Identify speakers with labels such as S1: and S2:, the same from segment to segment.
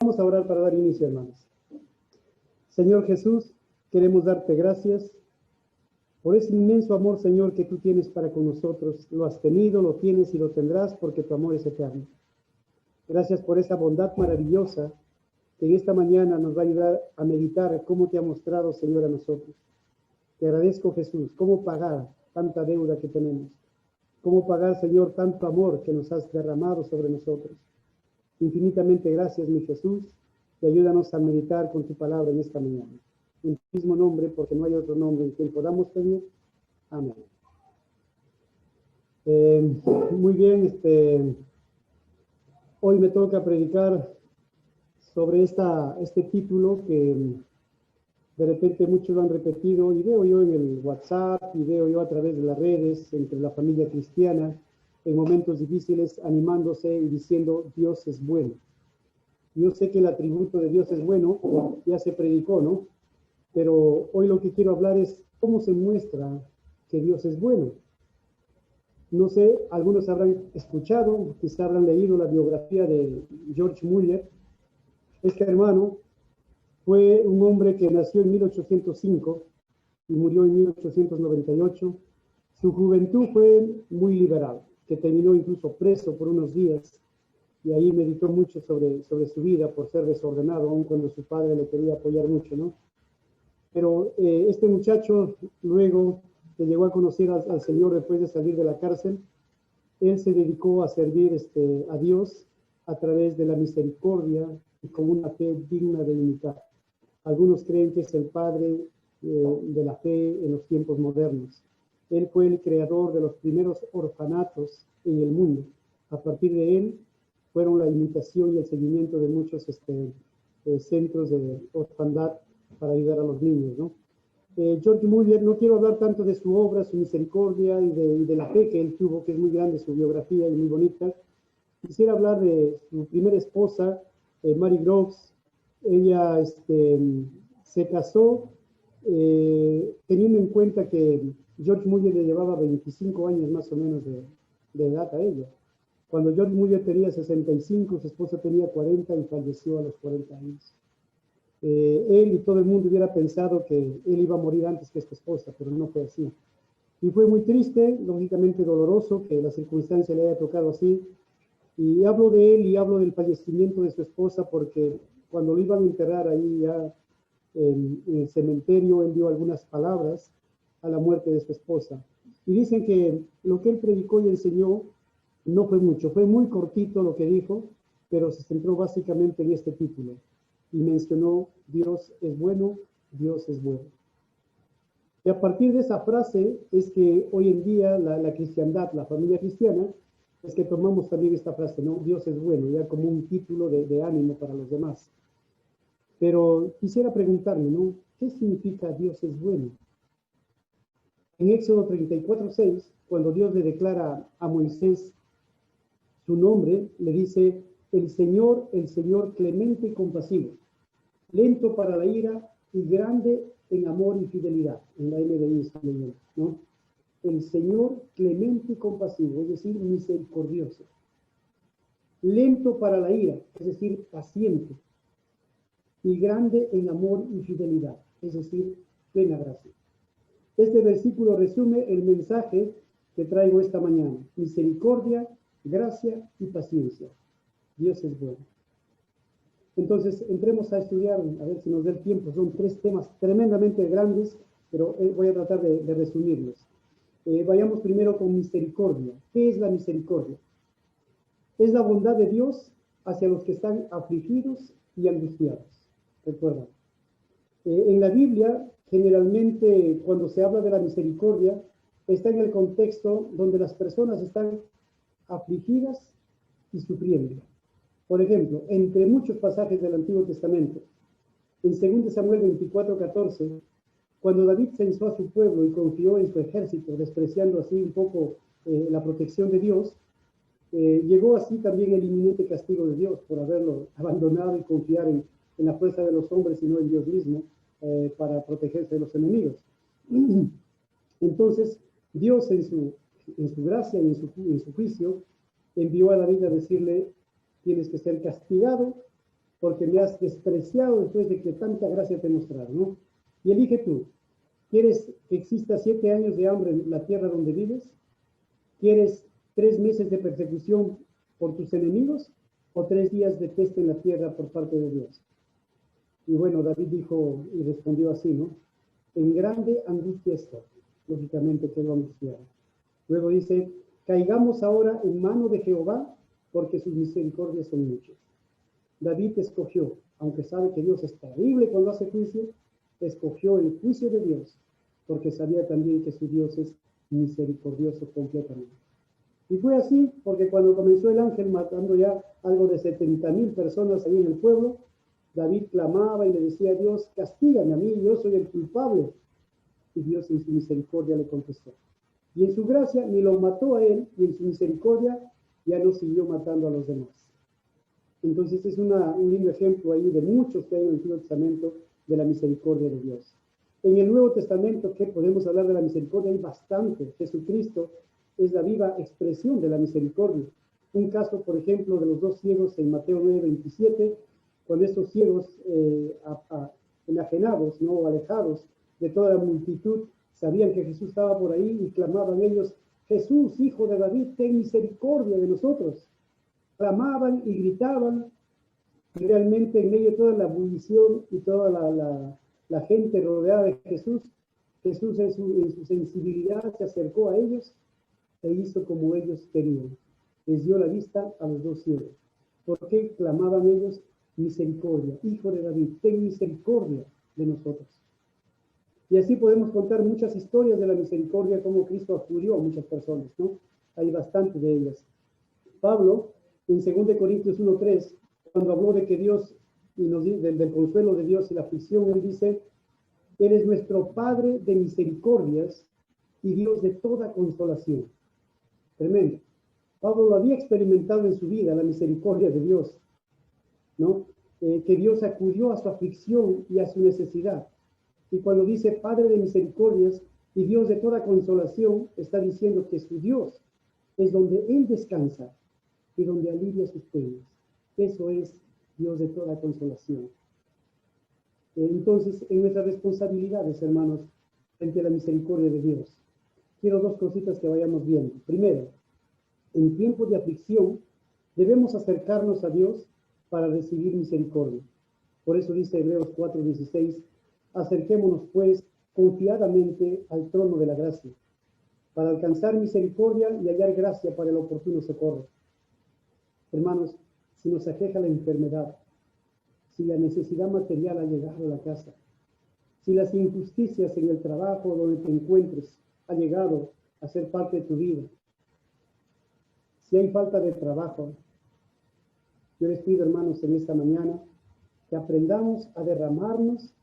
S1: Vamos a orar para dar inicio, hermanos. Señor Jesús, queremos darte gracias por ese inmenso amor, Señor, que tú tienes para con nosotros. Lo has tenido, lo tienes y lo tendrás porque tu amor es eterno. Gracias por esa bondad maravillosa que en esta mañana nos va a ayudar a meditar cómo te ha mostrado, Señor, a nosotros. Te agradezco, Jesús, cómo pagar tanta deuda que tenemos. Cómo pagar, Señor, tanto amor que nos has derramado sobre nosotros. Infinitamente gracias, mi Jesús, y ayúdanos a meditar con tu palabra en esta mañana. En tu mismo nombre, porque no hay otro nombre en quien podamos pedir. Amén. Muy bien, hoy me toca predicar sobre este título que de repente muchos lo han repetido y veo yo en el WhatsApp y veo yo a través de las redes entre la familia cristiana en momentos difíciles animándose y diciendo Dios es bueno. Yo sé que el atributo de Dios es bueno, ya se predicó, ¿no? Pero hoy lo que quiero hablar es cómo se muestra que Dios es bueno. No sé, algunos habrán escuchado, quizá habrán leído la biografía de George Muller. Este hermano fue un hombre que nació en 1805 y murió en 1898. Su juventud fue muy liberal, que terminó incluso preso por unos días, y ahí meditó mucho sobre su vida por ser desordenado, aun cuando su padre le quería apoyar mucho, ¿no? Pero este muchacho, luego que llegó a conocer al Señor después de salir de la cárcel, él se dedicó a servir a Dios a través de la misericordia y con una fe digna de imitar. Algunos creen que es el padre de la fe en los tiempos modernos. Él fue el creador de los primeros orfanatos en el mundo. A partir de él fueron la imitación y el seguimiento de muchos centros de orfandad para ayudar a los niños, ¿no? George Muller, no quiero hablar tanto de su obra, su misericordia y de la fe que él tuvo, que es muy grande su biografía y muy bonita. Quisiera hablar de su primera esposa, Mary Groves. Ella se casó teniendo en cuenta que George Muller le llevaba 25 años más o menos de edad a ella. Cuando George Muller tenía 65, su esposa tenía 40 y falleció a los 40 años. Él y todo el mundo hubiera pensado que él iba a morir antes que su esposa, pero no fue así. Y fue muy triste, lógicamente doloroso, que la circunstancia le haya tocado así. Y hablo de él y hablo del fallecimiento de su esposa porque cuando lo iban a enterrar ahí ya en el cementerio, él dio algunas palabras a la muerte de su esposa. Y dicen que lo que él predicó y enseñó no fue mucho, fue muy cortito lo que dijo, pero se centró básicamente en este título. Y mencionó, Dios es bueno, Dios es bueno. Y a partir de esa frase es que hoy en día la cristiandad, la familia cristiana, es que tomamos también esta frase, ¿no? Dios es bueno, ya como un título de ánimo para los demás. Pero quisiera preguntarme, ¿no? ¿Qué significa Dios es bueno? En Éxodo 34:6, cuando Dios le declara a Moisés su nombre, le dice, el Señor clemente y compasivo, lento para la ira y grande en amor y fidelidad. En la NBI está leyendo, ¿no? El Señor clemente y compasivo, es decir, misericordioso. Lento para la ira, es decir, paciente. Y grande en amor y fidelidad, es decir, plena gracia. Este versículo resume el mensaje que traigo esta mañana. Misericordia, gracia y paciencia. Dios es bueno. Entonces, entremos a estudiar, a ver si nos da el tiempo. Son 3 temas tremendamente grandes, pero voy a tratar de resumirlos. Vayamos primero con misericordia. ¿Qué es la misericordia? Es la bondad de Dios hacia los que están afligidos y angustiados. Recuerda. En la Biblia, generalmente, cuando se habla de la misericordia, está en el contexto donde las personas están afligidas y sufriendo. Por ejemplo, entre muchos pasajes del Antiguo Testamento, en 2 Samuel 24:14, cuando David censó a su pueblo y confió en su ejército, despreciando así un poco la protección de Dios, llegó así también el inminente castigo de Dios por haberlo abandonado y confiar en la fuerza de los hombres y no en Dios mismo para protegerse de los enemigos. Entonces, Dios en su gracia y en su juicio envió a David a decirle, tienes que ser castigado porque me has despreciado después de que tanta gracia te he mostrado, ¿no? Y elige tú. ¿Quieres que exista 7 años de hambre en la tierra donde vives? ¿Quieres 3 meses de persecución por tus enemigos? ¿O 3 días de peste en la tierra por parte de Dios? Y bueno, David dijo y respondió así, ¿no? En grande angustia estoy. Lógicamente quedó angustiado. Luego dice, caigamos ahora en mano de Jehová, porque sus misericordias son muchas. David escogió, aunque sabe que Dios es terrible cuando hace juicio, escogió el juicio de Dios, porque sabía también que su Dios es misericordioso completamente. Y fue así, porque cuando comenzó el ángel matando ya algo de 70,000 personas ahí en el pueblo, David clamaba y le decía a Dios, castígame a mí, yo soy el culpable. Y Dios en su misericordia le contestó. Y en su gracia ni lo mató a él, y en su misericordia ya no siguió matando a los demás. Entonces es un lindo ejemplo ahí de muchos que hay en el Antiguo Testamento de la misericordia de Dios. En el Nuevo Testamento, ¿qué podemos hablar de la misericordia? Hay bastante. Jesucristo es la viva expresión de la misericordia. Un caso, por ejemplo, de los 2 ciegos en Mateo 9:27, cuando estos ciegos enajenados, ¿no? Alejados de toda la multitud, sabían que Jesús estaba por ahí y clamaban ellos, Jesús, hijo de David, ten misericordia de nosotros. Clamaban y gritaban, y realmente en medio de toda la bullición y toda la gente rodeada de Jesús, Jesús en su sensibilidad se acercó a ellos e hizo como ellos querían. Les dio la vista a los 2 ciegos. ¿Por qué clamaban ellos? Misericordia, hijo de David, ten misericordia de nosotros. Y así podemos contar muchas historias de la misericordia, como Cristo acudió a muchas personas, ¿no? Hay bastante de ellas. Pablo, en 2 Corintios 1:3, cuando habló de que Dios, y del consuelo de Dios y la aflicción, él dice, Él es nuestro Padre de misericordias y Dios de toda consolación. Tremendo. Pablo lo había experimentado en su vida, la misericordia de Dios, ¿no? Que Dios acudió a su aflicción y a su necesidad. Y cuando dice Padre de misericordias y Dios de toda consolación, está diciendo que su Dios es donde Él descansa y donde alivia sus penas. Eso es Dios de toda consolación. Entonces, en nuestras responsabilidades, hermanos, frente a la misericordia de Dios, quiero 2 cositas que vayamos viendo. Primero, en tiempo de aflicción, debemos acercarnos a Dios para recibir misericordia. Por eso dice Hebreos 4:16, acerquémonos pues confiadamente al trono de la gracia, para alcanzar misericordia y hallar gracia para el oportuno socorro. Hermanos, si nos aqueja la enfermedad, si la necesidad material ha llegado a la casa, si las injusticias en el trabajo donde te encuentres ha llegado a ser parte de tu vida, si hay falta de trabajo, yo les pido, hermanos, en esta mañana que aprendamos a derramarnos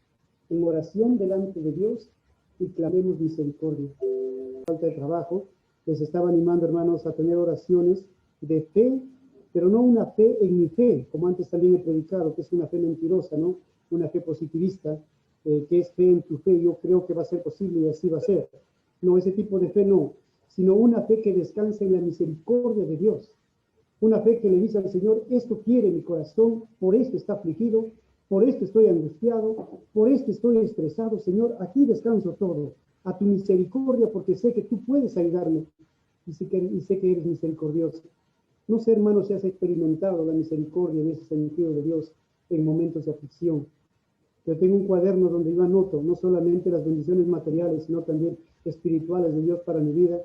S1: en oración delante de Dios y clamemos misericordia. Falta de trabajo, les estaba animando, hermanos, a tener oraciones de fe, pero no una fe en mi fe, como antes también he predicado, que es una fe mentirosa, ¿no? Una fe positivista, que es fe en tu fe, yo creo que va a ser posible y así va a ser. No, ese tipo de fe no, sino una fe que descansa en la misericordia de Dios. Una fe que le dice al Señor, esto quiere mi corazón, por esto está afligido, por esto estoy angustiado, por esto estoy estresado, Señor, aquí descanso todo, a tu misericordia, porque sé que tú puedes ayudarme y sé que eres misericordioso. No sé, hermano, si has experimentado la misericordia en ese sentido de Dios en momentos de aflicción. Yo tengo un cuaderno donde yo anoto no solamente las bendiciones materiales, sino también espirituales de Dios para mi vida,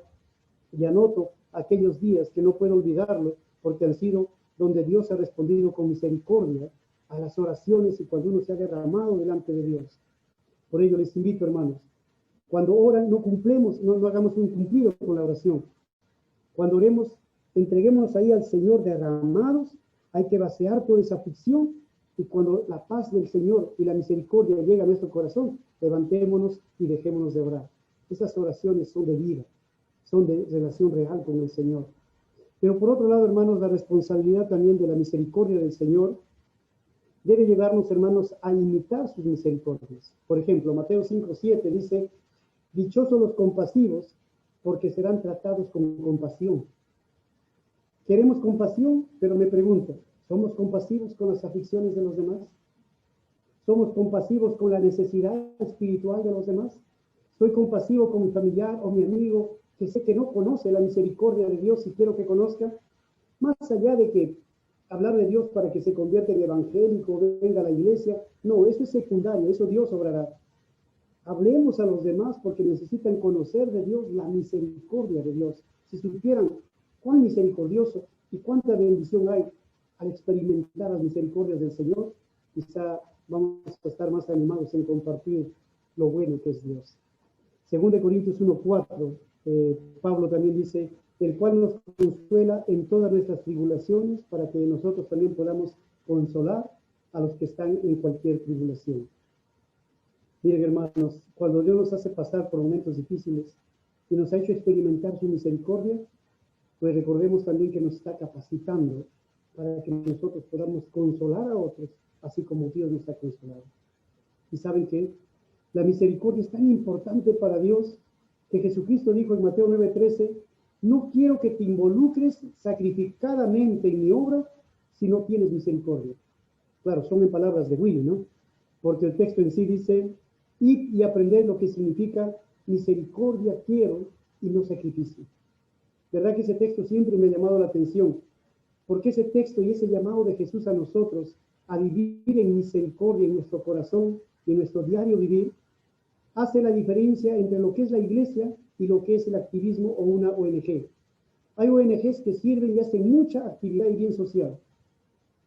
S1: y anoto aquellos días que no puedo olvidarlo, porque han sido donde Dios ha respondido con misericordia a las oraciones y cuando uno se ha derramado delante de Dios. Por ello les invito, hermanos, cuando oran no hagamos un cumplido con la oración. Cuando oremos, entreguémonos ahí al Señor derramados, hay que vaciar toda esa aflicción y cuando la paz del Señor y la misericordia llega a nuestro corazón, levantémonos y dejémonos de orar. Esas oraciones son de vida, son de relación real con el Señor. Pero por otro lado, hermanos, la responsabilidad también de la misericordia del Señor debe llevarnos, hermanos, a imitar sus misericordias. Por ejemplo, Mateo 5:7 dice, dichosos los compasivos, porque serán tratados con compasión. Queremos compasión, pero me pregunto, ¿Somos compasivos con las aflicciones de los demás? ¿Somos compasivos con la necesidad espiritual de los demás? ¿Soy compasivo con mi familiar o mi amigo que sé que no conoce la misericordia de Dios y quiero que conozca? Más allá de que hablar de Dios para que se convierta en evangélico, venga a la iglesia, no, eso es secundario, eso Dios obrará. Hablemos a los demás porque necesitan conocer de Dios la misericordia de Dios. Si supieran cuán misericordioso y cuánta bendición hay al experimentar las misericordias del Señor, quizá vamos a estar más animados en compartir lo bueno que es Dios. Según de Corintios 1:4, Pablo también dice, el cual nos consuela en todas nuestras tribulaciones para que nosotros también podamos consolar a los que están en cualquier tribulación. Miren, hermanos, cuando Dios nos hace pasar por momentos difíciles y nos ha hecho experimentar su misericordia, pues recordemos también que nos está capacitando para que nosotros podamos consolar a otros, así como Dios nos ha consolado. Y saben que la misericordia es tan importante para Dios que Jesucristo dijo en Mateo 9:13, no quiero que te involucres sacrificadamente en mi obra si no tienes misericordia. Claro, son en palabras de Willy, ¿no? Porque el texto en sí dice, id y aprended lo que significa misericordia quiero y no sacrificio. ¿Verdad que ese texto siempre me ha llamado la atención? Porque ese texto y ese llamado de Jesús a nosotros a vivir en misericordia en nuestro corazón y en nuestro diario vivir, hace la diferencia entre lo que es la iglesia y lo que es el activismo o una ONG. Hay ONGs que sirven y hacen mucha actividad y bien social,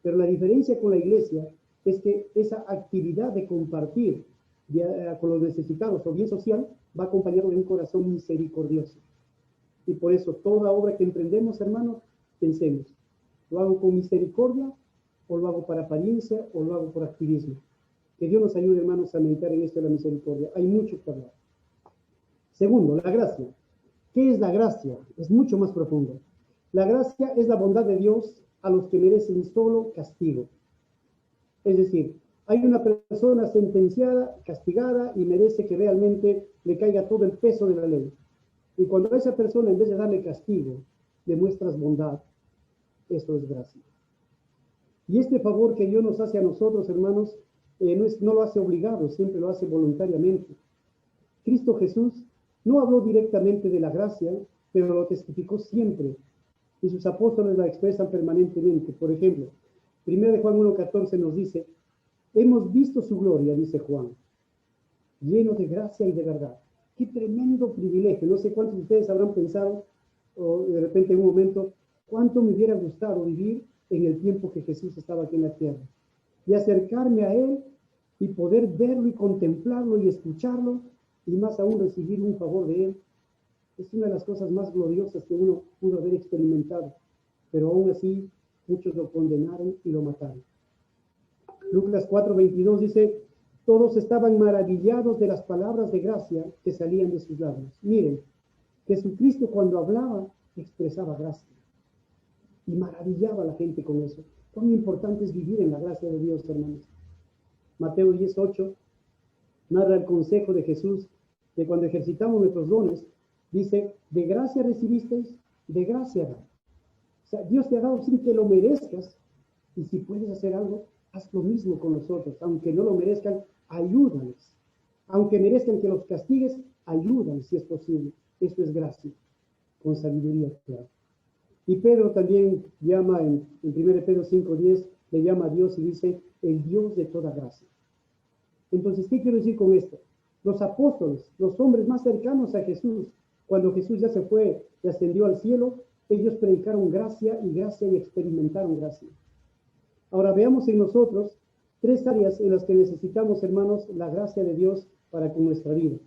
S1: pero la diferencia con la iglesia es que esa actividad de compartir con los necesitados o bien social va acompañado de un corazón misericordioso. Y por eso toda obra que emprendemos, hermanos, pensemos, ¿lo hago con misericordia o lo hago para apariencia o lo hago por activismo? Que Dios nos ayude, hermanos, a meditar en esto de la misericordia. Hay mucho que hablar. Segundo, la gracia. ¿Qué es la gracia? Es mucho más profundo. La gracia es la bondad de Dios a los que merecen solo castigo. Es decir, hay una persona sentenciada, castigada y merece que realmente le caiga todo el peso de la ley. Y cuando a esa persona, en vez de darle castigo, le muestras bondad, eso es gracia. Y este favor que Dios nos hace a nosotros, hermanos, no lo hace obligado, siempre lo hace voluntariamente. Cristo Jesús no habló directamente de la gracia, pero lo testificó siempre. Y sus apóstoles la expresan permanentemente. Por ejemplo, 1 Juan 1:14 nos dice, hemos visto su gloria, dice Juan, lleno de gracia y de verdad. Qué tremendo privilegio. No sé cuántos de ustedes habrán pensado, o de repente en un momento, cuánto me hubiera gustado vivir en el tiempo que Jesús estaba aquí en la tierra. Y acercarme a Él y poder verlo y contemplarlo y escucharlo, y más aún recibir un favor de Él. Es una de las cosas más gloriosas que uno pudo haber experimentado. Pero aún así, muchos lo condenaron y lo mataron. Lucas 4:22 dice, todos estaban maravillados de las palabras de gracia que salían de sus labios. Miren, Jesucristo cuando hablaba expresaba gracia y maravillaba a la gente con eso. Cuán importante es vivir en la gracia de Dios, hermanos. Mateo 10:8 narra el consejo de Jesús de cuando ejercitamos nuestros dones, dice, de gracia recibisteis, de gracia da. O sea, Dios te ha dado sin que lo merezcas, y si puedes hacer algo, haz lo mismo con los otros, aunque no lo merezcan, ayúdales. Aunque merezcan que los castigues, ayudan si es posible. Esto es gracia, con sabiduría, claro. Y Pedro también llama en 1 Pedro 5:10, le llama a Dios y dice, el Dios de toda gracia. Entonces, ¿qué quiero decir con esto? Los apóstoles, los hombres más cercanos a Jesús, cuando Jesús ya se fue y ascendió al cielo, ellos predicaron gracia y experimentaron gracia. Ahora veamos en nosotros 3 áreas en las que necesitamos, hermanos, la gracia de Dios para con nuestra vida.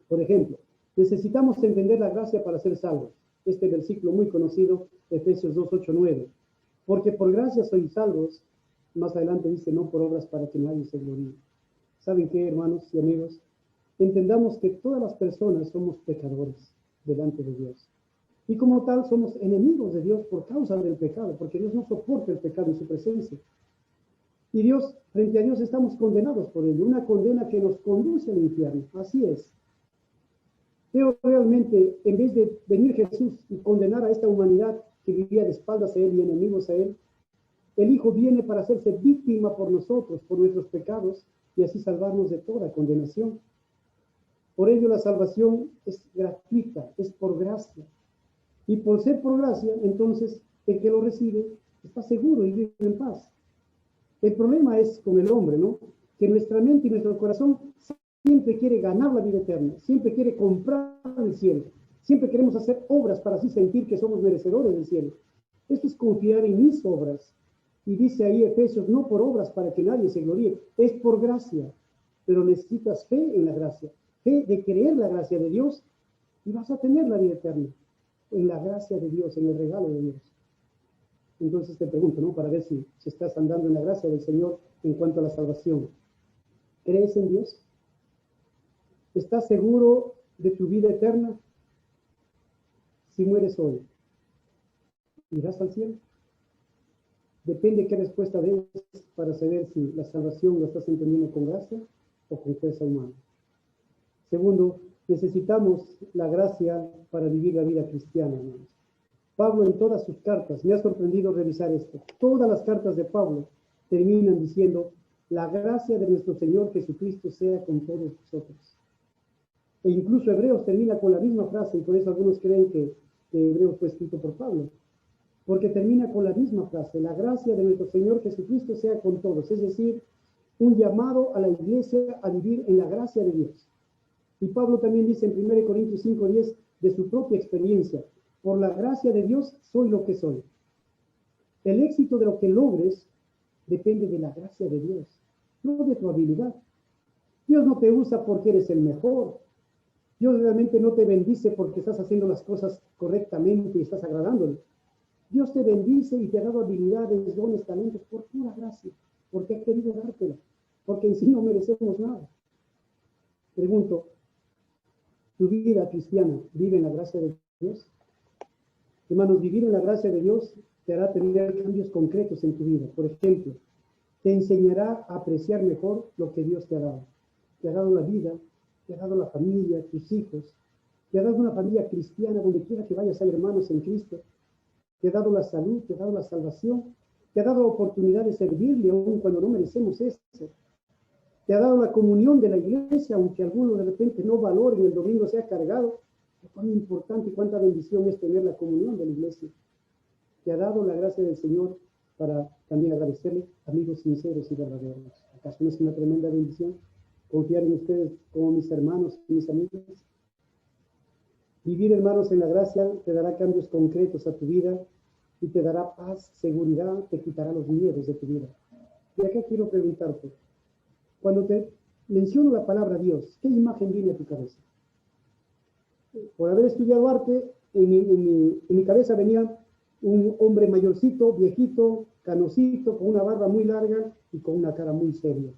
S1: Por ejemplo, necesitamos entender la gracia para ser salvos. Este versículo muy conocido, Efesios 2:8-9. Porque por gracia sois salvos, más adelante dice, no por obras para que nadie se gloríe. ¿Saben qué, hermanos y amigos? Entendamos que todas las personas somos pecadores delante de Dios. Y como tal somos enemigos de Dios por causa del pecado, porque Dios no soporta el pecado en su presencia. Y Dios, frente a Dios estamos condenados por ello, una condena que nos conduce al infierno. Así es. Pero realmente, en vez de venir Jesús y condenar a esta humanidad que vivía de espaldas a Él y enemigos a Él, El Hijo viene para hacerse víctima por nosotros, por nuestros pecados, y así salvarnos de toda condenación. Por ello la salvación es gratuita, es por gracia. Y por ser por gracia, entonces el que lo recibe está seguro y vive en paz. El problema es con el hombre, ¿no? Que nuestra mente y nuestro corazón siempre quiere ganar la vida eterna, siempre quiere comprar el cielo, siempre queremos hacer obras para así sentir que somos merecedores del cielo. Esto es confiar en mis obras. Y dice ahí Efesios, no por obras para que nadie se gloríe, es por gracia. Pero necesitas fe en la gracia, fe de creer la gracia de Dios y vas a tener la vida eterna en la gracia de Dios, en el regalo de Dios. Entonces te pregunto, ¿no? Para ver si estás andando en la gracia del Señor en cuanto a la salvación. ¿Crees en Dios? ¿Estás seguro de tu vida eterna? Si mueres hoy, ¿irás al cielo? Depende qué respuesta des para saber si la salvación la estás entendiendo con gracia o con fuerza humana. Segundo, necesitamos la gracia para vivir la vida cristiana, hermanos. Pablo en todas sus cartas, me ha sorprendido revisar esto, todas las cartas de Pablo terminan diciendo, la gracia de nuestro Señor Jesucristo sea con todos nosotros. E incluso Hebreos termina con la misma frase, y por eso algunos creen que Hebreos fue escrito por Pablo, porque termina con la misma frase, la gracia de nuestro Señor Jesucristo sea con todos, es decir, un llamado a la iglesia a vivir en la gracia de Dios. Y Pablo también dice en 1 Corintios 5:10 de su propia experiencia, por la gracia de Dios soy lo que soy. El éxito de lo que logres depende de la gracia de Dios, no de tu habilidad. Dios no te usa porque eres el mejor. Dios realmente no te bendice porque estás haciendo las cosas correctamente y estás agradándole. Dios te bendice y te ha dado habilidades, dones, talentos por pura gracia, porque ha querido dártela, porque en sí no merecemos nada. Pregunto, ¿tu vida cristiana vive en la gracia de Dios? Hermanos, vivir en la gracia de Dios te hará tener cambios concretos en tu vida. Por ejemplo, te enseñará a apreciar mejor lo que Dios te ha dado. Te ha dado la vida, te ha dado la familia, tus hijos, te ha dado una familia cristiana, donde quiera que vayas hay hermanos en Cristo. Te ha dado la salud, te ha dado la salvación, te ha dado la oportunidad de servirle aún cuando no merecemos eso. Te ha dado la comunión de la iglesia, aunque algunos de repente no valoren, el domingo sea cargado. Cuán importante y cuánta bendición es tener la comunión de la iglesia. Te ha dado la gracia del Señor para también agradecerle, amigos sinceros y verdaderos. ¿Acaso no es una tremenda bendición confiar en ustedes como mis hermanos y mis amigos? Vivir, hermanos, en la gracia te dará cambios concretos a tu vida y te dará paz, seguridad, te quitará los miedos de tu vida. Y acá quiero preguntarte, cuando te menciono la palabra Dios, ¿qué imagen viene a tu cabeza? Por haber estudiado arte, en mi cabeza venía un hombre mayorcito, viejito, canosito, con una barba muy larga y con una cara muy seria,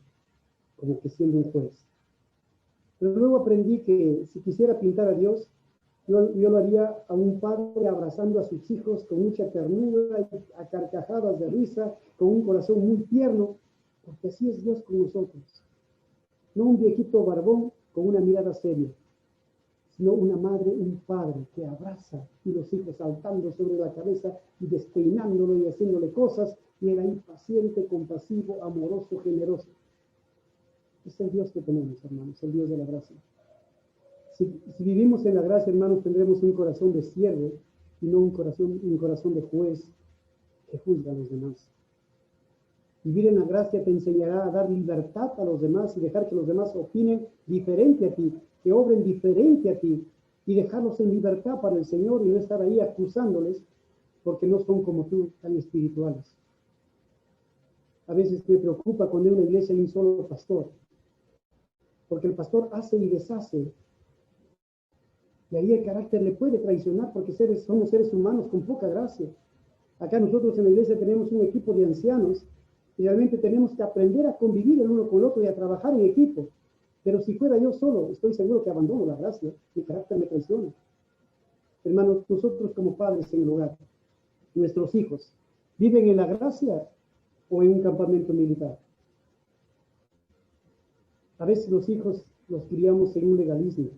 S1: como que siendo un juez. Pero luego aprendí que si quisiera pintar a Dios, yo lo haría a un padre abrazando a sus hijos con mucha ternura y a carcajadas de risa, con un corazón muy tierno, porque así es Dios con nosotros. No un viejito barbón con una mirada seria, sino una madre, un padre que abraza y los hijos saltando sobre la cabeza y despeinándolo y haciéndole cosas, y él ahí paciente, compasivo, amoroso, generoso. Es el Dios que tenemos, hermanos, el Dios de la gracia. Si vivimos en la gracia, hermanos, tendremos un corazón de siervo y no un corazón de juez que juzga a los demás. Vivir en la gracia te enseñará a dar libertad a los demás y dejar que los demás opinen diferente a ti, que obren diferente a ti, y dejarlos en libertad para el Señor y no estar ahí acusándoles porque no son como tú, tan espirituales. A veces me preocupa cuando en una iglesia hay un solo pastor, porque el pastor hace y deshace, y ahí el carácter le puede traicionar porque somos seres humanos con poca gracia. Acá nosotros en la iglesia tenemos un equipo de ancianos y realmente tenemos que aprender a convivir el uno con el otro y a trabajar en equipo. Pero si fuera yo solo, estoy seguro que abandono la gracia, mi carácter me traiciona. Hermanos, nosotros como padres en el hogar, nuestros hijos, ¿viven en la gracia o en un campamento militar? A veces los hijos los criamos en un legalismo,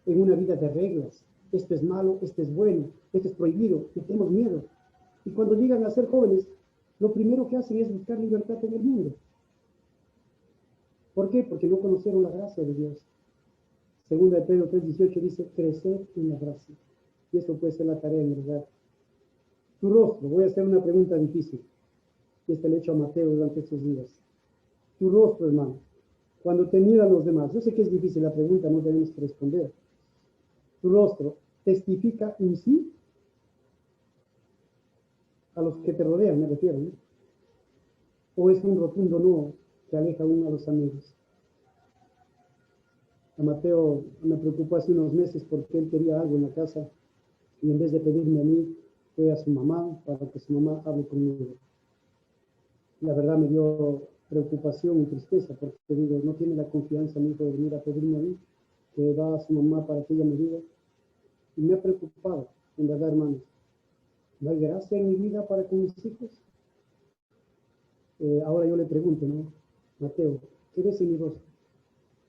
S1: en una vida de reglas. Esto es malo, esto es bueno, esto es prohibido, y tenemos miedo. Y cuando llegan a ser jóvenes, lo primero que hacen es buscar libertad en el mundo. ¿Por qué? Porque no conocieron la gracia de Dios. Segunda de Pedro 3:18 dice, crecer en la gracia. Y eso puede ser la tarea en verdad. Tu rostro, voy a hacer una pregunta difícil. Y le he hecho a Mateo durante estos días. Tu rostro, hermano, cuando te miran los demás, yo sé que es difícil la pregunta, no tenemos que responder. Tu rostro testifica un sí a los que te rodean, me refiero, ¿no? O es un rotundo no que aleja aún a los amigos. A Mateo me preocupó hace unos meses porque él quería algo en la casa y en vez de pedirme a mí, fue a su mamá para que su mamá hable conmigo. La verdad me dio preocupación y tristeza porque digo, no tiene la confianza mi hijo de venir a pedirme a mí, que va a su mamá para que ella me diga. Y me ha preocupado, en verdad, hermanos. ¿No hay gracia en mi vida para con mis hijos? Ahora yo le pregunto, ¿no? Mateo, ¿qué ves en mi rostro?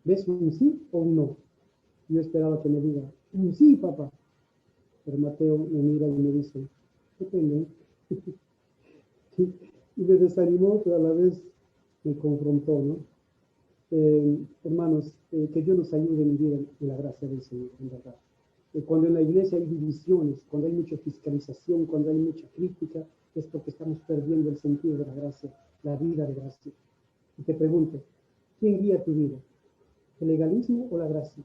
S1: ¿Ves un sí o un no? Yo esperaba que me diga, un sí, papá. Pero Mateo me mira y me dice, depende. Y me desanimó, pero a la vez me confrontó, ¿no? Hermanos, que Dios nos ayude en vivir en la gracia del Señor, en verdad. Cuando en la iglesia hay divisiones, cuando hay mucha fiscalización, cuando hay mucha crítica, es porque estamos perdiendo el sentido de la gracia, la vida de gracia. Y te pregunto, ¿quién guía tu vida? ¿El legalismo o la gracia?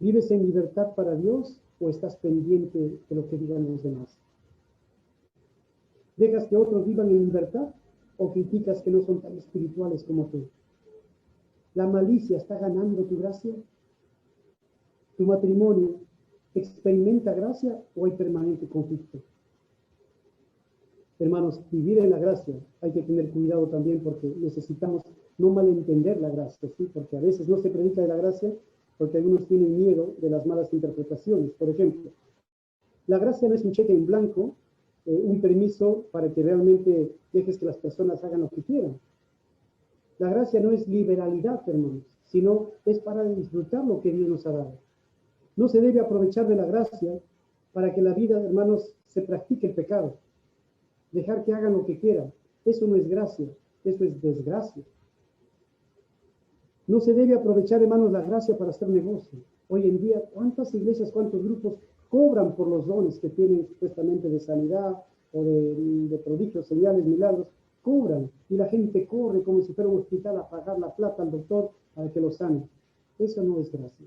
S1: ¿Vives en libertad para Dios o estás pendiente de lo que digan los demás? ¿Dejas que otros vivan en libertad o criticas que no son tan espirituales como tú? ¿La malicia está ganando tu gracia? ¿Tu matrimonio experimenta gracia o hay permanente conflicto? Hermanos, vivir en la gracia, hay que tener cuidado también porque necesitamos no malentender la gracia, ¿sí? Porque a veces no se predica de la gracia porque algunos tienen miedo de las malas interpretaciones. Por ejemplo, la gracia no es un cheque en blanco, un permiso para que realmente dejes que las personas hagan lo que quieran. La gracia no es liberalidad, hermanos, sino es para disfrutar lo que Dios nos ha dado. No se debe aprovechar de la gracia para que la vida, hermanos, se practique el pecado. Dejar que hagan lo que quieran. Eso no es gracia, eso es desgracia. No se debe aprovechar, hermanos, la gracia para hacer negocio. Hoy en día, ¿cuántas iglesias, cuántos grupos cobran por los dones que tienen supuestamente de sanidad o de prodigios, señales, milagros? Cobran y la gente corre como si fuera un hospital a pagar la plata al doctor para que lo sane. Eso no es gracia.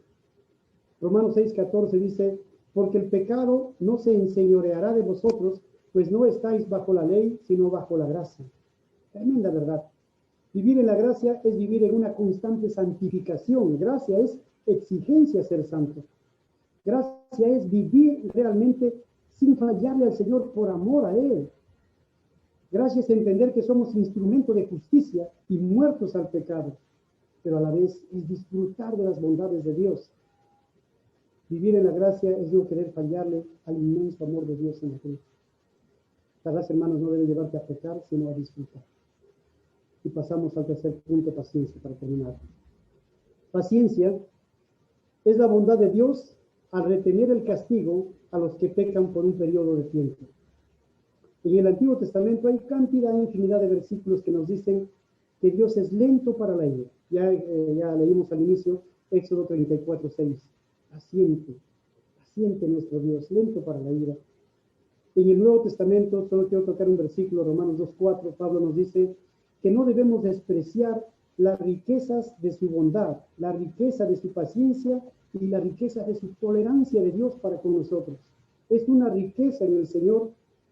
S1: Romanos 6:14 dice, porque el pecado no se enseñoreará de vosotros, pues no estáis bajo la ley, sino bajo la gracia. Tremenda verdad. Vivir en la gracia es vivir en una constante santificación. Gracia es exigencia ser santo. Gracia es vivir realmente sin fallarle al Señor por amor a Él. Gracia es entender que somos instrumento de justicia y muertos al pecado, pero a la vez es disfrutar de las bondades de Dios. Vivir en la gracia es no querer fallarle al inmenso amor de Dios en la cruz. La gracia, hermanos, no debe llevarte a pecar, sino a disfrutar. Y pasamos al tercer punto, paciencia, para terminar. Paciencia es la bondad de Dios al retener el castigo a los que pecan por un periodo de tiempo. En el Antiguo Testamento hay infinidad de versículos que nos dicen que Dios es lento para la ira. Ya leímos al inicio Éxodo 34:6. Paciente nuestro Dios, lento para la ira. En el Nuevo Testamento, solo quiero tocar un versículo, Romanos 2:4, Pablo nos dice que no debemos despreciar las riquezas de su bondad, la riqueza de su paciencia y la riqueza de su tolerancia de Dios para con nosotros. Es una riqueza en el Señor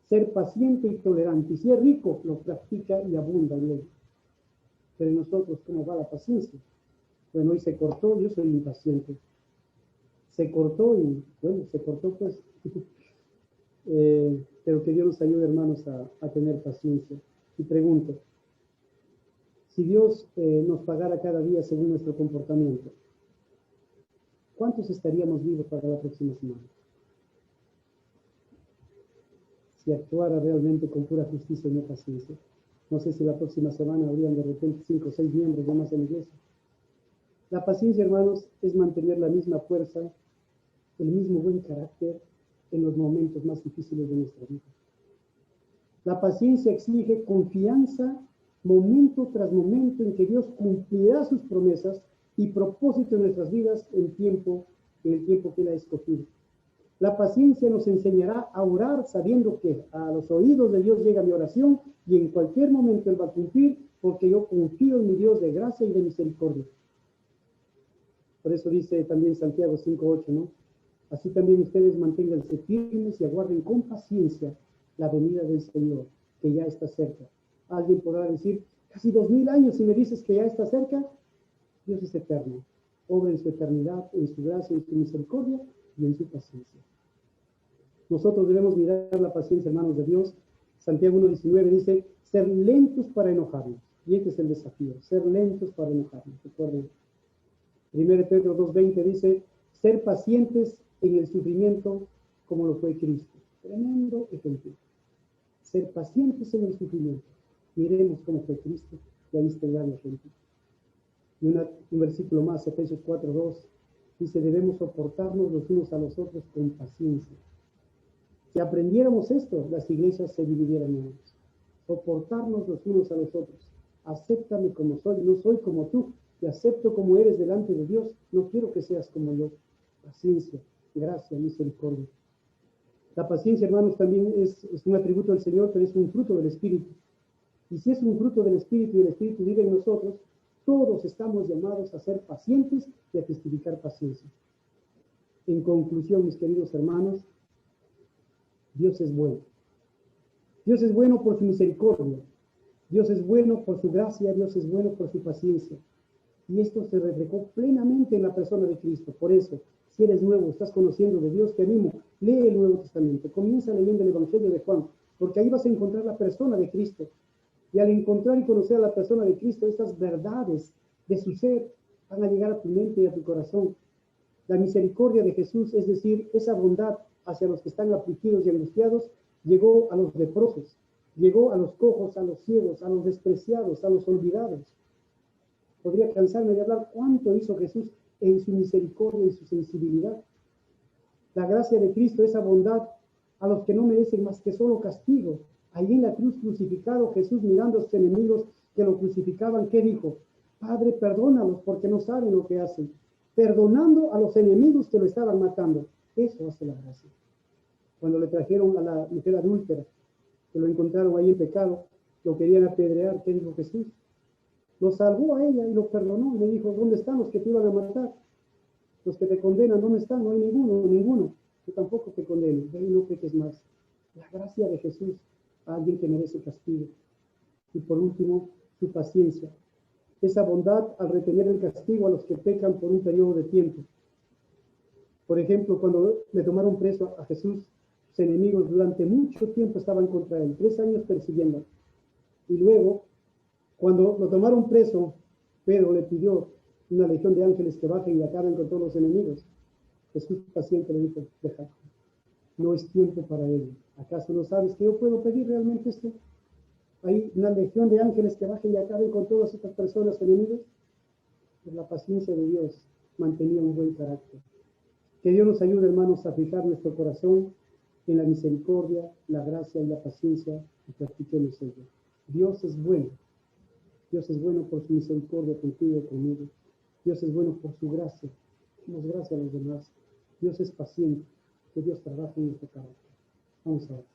S1: ser paciente y tolerante. Y si es rico, lo practica y abunda en él. Pero en nosotros, ¿cómo va la paciencia? Bueno, hoy se cortó, yo soy impaciente. Se cortó y, bueno, se cortó pues. Pero que Dios nos ayude, hermanos, a tener paciencia. Y pregunto, si Dios nos pagara cada día según nuestro comportamiento, ¿cuántos estaríamos vivos para la próxima semana? Si actuara realmente con pura justicia y no paciencia. No sé si la próxima semana habrían de repente 5 o 6 miembros de más en la iglesia. La paciencia, hermanos, es mantener la misma fuerza, el mismo buen carácter en los momentos más difíciles de nuestra vida. La paciencia exige confianza momento tras momento en que Dios cumplirá sus promesas y propósitos en nuestras vidas en el tiempo que Él ha escogido. La paciencia nos enseñará a orar sabiendo que a los oídos de Dios llega mi oración y en cualquier momento Él va a cumplir porque yo confío en mi Dios de gracia y de misericordia. Por eso dice también Santiago 5:8, ¿no? Así también ustedes manténganse firmes y aguarden con paciencia la venida del Señor, que ya está cerca. Alguien podrá decir, casi 2000 años y me dices que ya está cerca. Dios es eterno. Obra en su eternidad, en su gracia, en su misericordia y en su paciencia. Nosotros debemos mirar la paciencia, hermanos de Dios. Santiago 1:19 dice, ser lentos para enojarnos. Y este es el desafío, ser lentos para enojarnos. Recuerden. 1 Pedro 2:20 dice, ser pacientes en el sufrimiento como lo fue Cristo. Tremendo ejemplo. Ser pacientes en el sufrimiento. Miremos cómo fue Cristo. Y ahí está el gran ejemplo. Y un versículo más, Efesios 4:2, dice, debemos soportarnos los unos a los otros con paciencia. Si aprendiéramos esto, las iglesias se dividieran en dos. Soportarnos los unos a los otros. Acéptame como soy, no soy como tú. Te acepto como eres delante de Dios. No quiero que seas como yo. Paciencia, gracia, misericordia. La paciencia, hermanos, también es un atributo del Señor, pero es un fruto del Espíritu. Y si es un fruto del Espíritu y el Espíritu vive en nosotros, todos estamos llamados a ser pacientes y a testificar paciencia. En conclusión, mis queridos hermanos, Dios es bueno. Dios es bueno por su misericordia. Dios es bueno por su gracia. Dios es bueno por su paciencia. Y esto se reflejó plenamente en la persona de Cristo. Por eso, si eres nuevo, estás conociendo de Dios, te animo, lee el Nuevo Testamento. Comienza leyendo el Evangelio de Juan, porque ahí vas a encontrar la persona de Cristo. Y al encontrar y conocer a la persona de Cristo, estas verdades de su ser van a llegar a tu mente y a tu corazón. La misericordia de Jesús, es decir, esa bondad hacia los que están afligidos y angustiados, llegó a los leprosos, llegó a los cojos, a los ciegos, a los despreciados, a los olvidados. Podría cansarme de hablar cuánto hizo Jesús en su misericordia y su sensibilidad. La gracia de Cristo, esa bondad a los que no merecen más que solo castigo. Allí en la cruz crucificado, Jesús mirando a sus enemigos que lo crucificaban, ¿qué dijo? Padre, perdónalos porque no saben lo que hacen. Perdonando a los enemigos que lo estaban matando. Eso hace la gracia. Cuando le trajeron a la mujer adúltera, que lo encontraron ahí en pecado, lo querían apedrear, ¿qué dijo Jesús? Lo salvó a ella y lo perdonó. Y le dijo, ¿dónde están los que te iban a matar? Los que te condenan, ¿dónde están? No hay ninguno. Yo tampoco te condeno. De ahí no peques más. La gracia de Jesús a alguien que merece castigo. Y por último, su paciencia. Esa bondad al retener el castigo a los que pecan por un periodo de tiempo. Por ejemplo, cuando le tomaron preso a Jesús, sus enemigos durante mucho tiempo estaban contra él, 3 años persiguiendo. Y luego, cuando lo tomaron preso, Pedro le pidió una legión de ángeles que bajen y acaben con todos los enemigos. Jesús paciente le dijo, deja, no es tiempo para ello. ¿Acaso no sabes que yo puedo pedir realmente esto? Hay una legión de ángeles que bajen y acaben con todas estas personas enemigos. Por la paciencia de Dios mantenía un buen carácter. Que Dios nos ayude, hermanos, a fijar nuestro corazón en la misericordia, la gracia y la paciencia y practiquemos ello. Dios es bueno. Dios es bueno por su misericordia contigo y conmigo. Dios es bueno por su gracia. Demos gracias a los demás. Dios es paciente. Que Dios trabaje en nuestro carácter. Vamos a ver.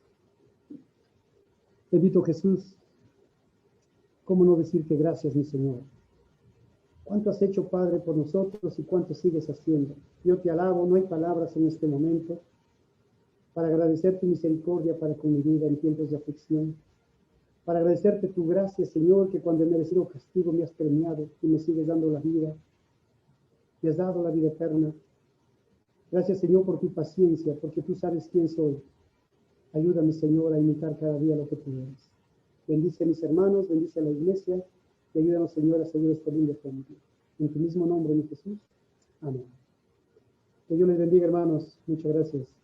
S1: Bendito Jesús. ¿Cómo no decir que gracias, mi Señor? ¿Cuánto has hecho, Padre, por nosotros y cuánto sigues haciendo? Yo te alabo, no hay palabras en este momento para agradecer tu misericordia para con mi vida en tiempos de aflicción, para agradecerte tu gracia, Señor, que cuando he merecido castigo me has premiado y me sigues dando la vida, me has dado la vida eterna. Gracias, Señor, por tu paciencia, porque tú sabes quién soy. Ayúdame, Señor, a imitar cada día lo que tú eres. Bendice a mis hermanos, bendice a la iglesia y ayúdanos, Señor, a seguir este lindo ejemplo. En tu mismo nombre, mi Jesús. Amén. Que Dios les bendiga, hermanos. Muchas gracias.